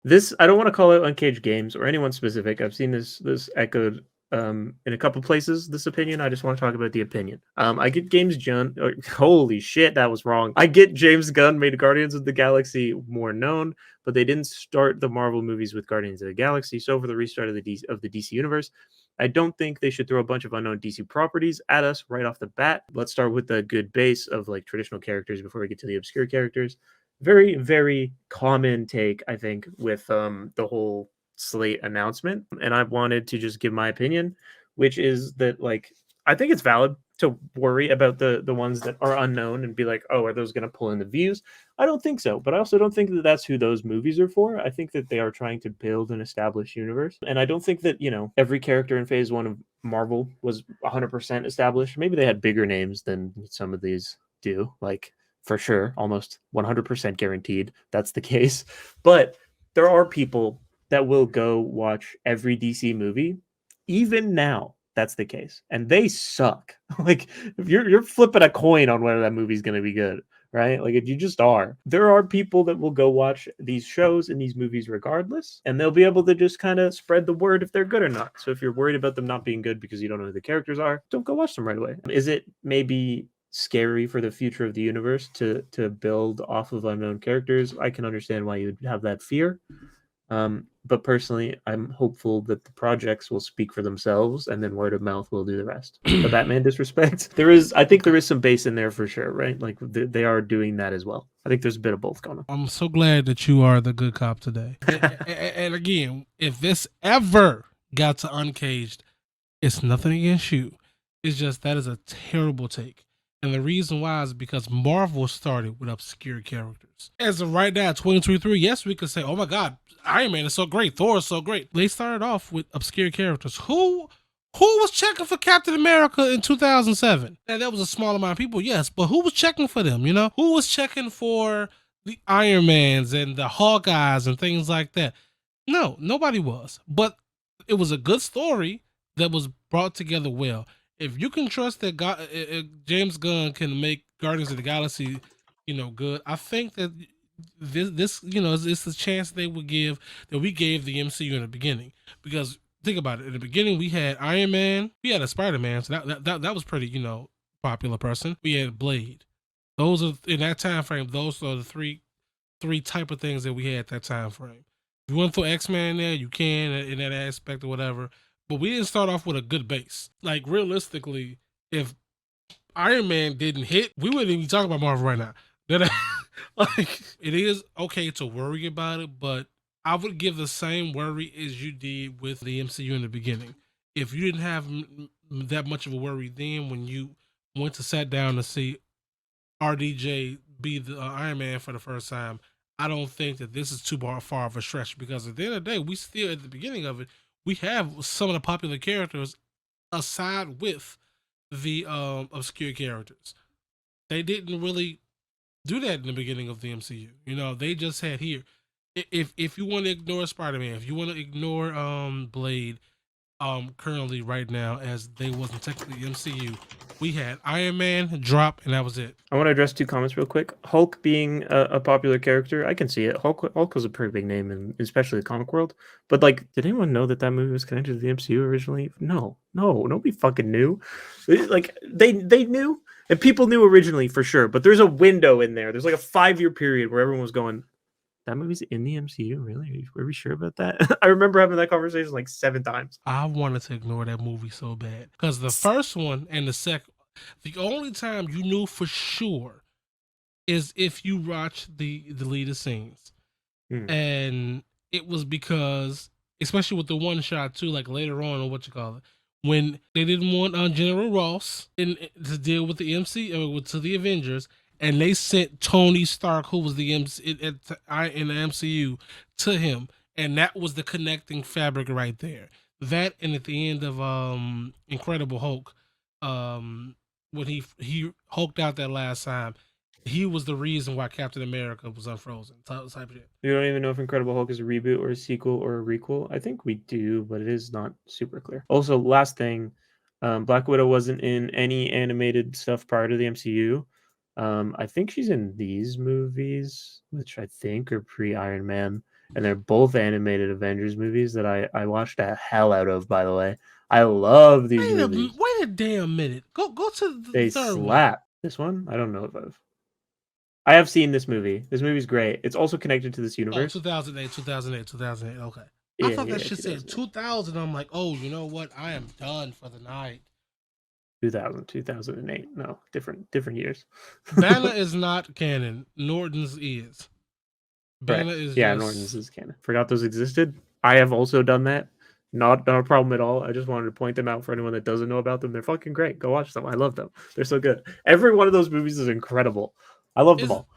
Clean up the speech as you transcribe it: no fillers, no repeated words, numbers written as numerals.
This I don't want to call it Uncaged Games or anyone specific. I've seen this echoed in a couple places. This opinion. I just want to talk about the opinion. I get James Gunn. Holy shit, that was wrong. I get James Gunn made Guardians of the Galaxy more known, but they didn't start the Marvel movies with Guardians of the Galaxy. So for the restart of the DC universe, I don't think they should throw a bunch of unknown DC properties at us right off the bat. Let's start with the good base of like traditional characters before we get to the obscure characters. Very, very common take, I think, with the whole Slate announcement. And I wanted to just give my opinion, which is that like I think it's valid to worry about the ones that are unknown and be like, oh, are those going to pull in the views? I don't think so, but I also don't think that that's who those movies are for. I think that they are trying to build an established universe, and I don't think that every character in Phase One of Marvel was 100% established. Maybe they had bigger names than some of these do, like for sure, almost 100% guaranteed that's the case. But there are people that will go watch every DC movie, even now. That's the case, and they suck. Like if you're flipping a coin on whether that movie's going to be good, right? Like if you just are. There are people that will go watch these shows and these movies regardless, and they'll be able to just kind of spread the word if they're good or not. So if you're worried about them not being good because you don't know who the characters are, don't go watch them right away. Is it maybe scary for the future of the universe to build off of unknown characters? I can understand why you'd have that fear. But personally, I'm hopeful that the projects will speak for themselves, and then word of mouth will do the rest. The Batman disrespect, I think there is some base in there for sure, right? Like they are doing that as well. I think there's a bit of both going on. I'm so glad that you are the good cop today. And again, if this ever got to Uncaged, it's nothing against you. It's just that is a terrible take. And the reason why is because Marvel started with obscure characters. As of right now, 2023, yes, we could say, oh my God, Iron Man is so great, Thor is so great. They started off with obscure characters. Who was checking for Captain America in 2007? And that was a small amount of people, yes, but who was checking for them, you know? Who was checking for the Iron Mans and the Hawkeyes and things like that? No, nobody was. But it was a good story that was brought together well. If you can trust that James Gunn can make Guardians of the Galaxy, good, I think that this it's the chance they would give that we gave the MCU in the beginning. Because think about it, in the beginning we had Iron Man, we had a Spider-Man, so that was pretty popular person. We had Blade. Those are in that time frame. Those are the three type of things that we had at that time frame. If you want to throw X-Men in there, you can in that aspect or whatever. But we didn't start off with a good base. Like realistically, if Iron Man didn't hit, we wouldn't even be talking about Marvel right now. Like it is okay to worry about it, but I would give the same worry as you did with the MCU in the beginning. If you didn't have that much of a worry then, when you went to sat down to see RDJ be the Iron Man for the first time, I don't think that this is too far of a stretch, because at the end of the day, we still at the beginning of it, we have some of the popular characters aside with the obscure characters. They didn't really do that in the beginning of the MCU. They just had here. If you want to ignore Spider Man, if you want to ignore Blade, currently right now, as they wasn't technically MCU, we had Iron Man drop, and that was it. I want to address two comments real quick. Hulk being a popular character, I can see it. Hulk was a pretty big name, in especially the comic world. But like, did anyone know that movie was connected to the MCU originally? No, nobody fucking knew. Like they knew, and people knew originally for sure. But there's a window in there. There's like a 5-year period where everyone was going, that movie's in the MCU, really? Were we sure about that? I remember having that conversation like 7 times. I wanted to ignore that movie so bad, because the first one and the second, the only time you knew for sure is if you watched the deleted scenes. And it was because, especially with the one shot too, like later on, or what you call it, when they didn't want General Ross to deal with the to the Avengers, and they sent Tony Stark, who was the in the MCU, to him, and that was the connecting fabric right there. That, and at the end of Incredible Hulk, when he hulked out that last time, he was the reason why Captain America was unfrozen. Type of shit. You don't even know if Incredible Hulk is a reboot or a sequel or a requel. I think we do, but it is not super clear. Also, last thing, Black Widow wasn't in any animated stuff prior to the MCU. I think she's in these movies, which I think are pre Iron Man. and they're both animated Avengers movies that I watched the hell out of. By the way, I love these movies. Wait a damn minute. Go to the They third one. slap. This one, I don't know if I have seen this movie. This movie's great. It's also connected to this Oh, universe. 2008. Okay. Yeah, I thought that yeah, shit said 2000. I'm like, oh, you know what? I am done for the night. 2008. No, different years. Banner is not canon. Norton's is. Banner Correct. is Yeah, just... Norton's is canon. Forgot those existed. I have also done that. Not a problem at all. I just wanted to point them out for anyone that doesn't know about them. They're fucking great. Go watch them. I love them. They're so good. Every one of those movies is incredible. I love them all.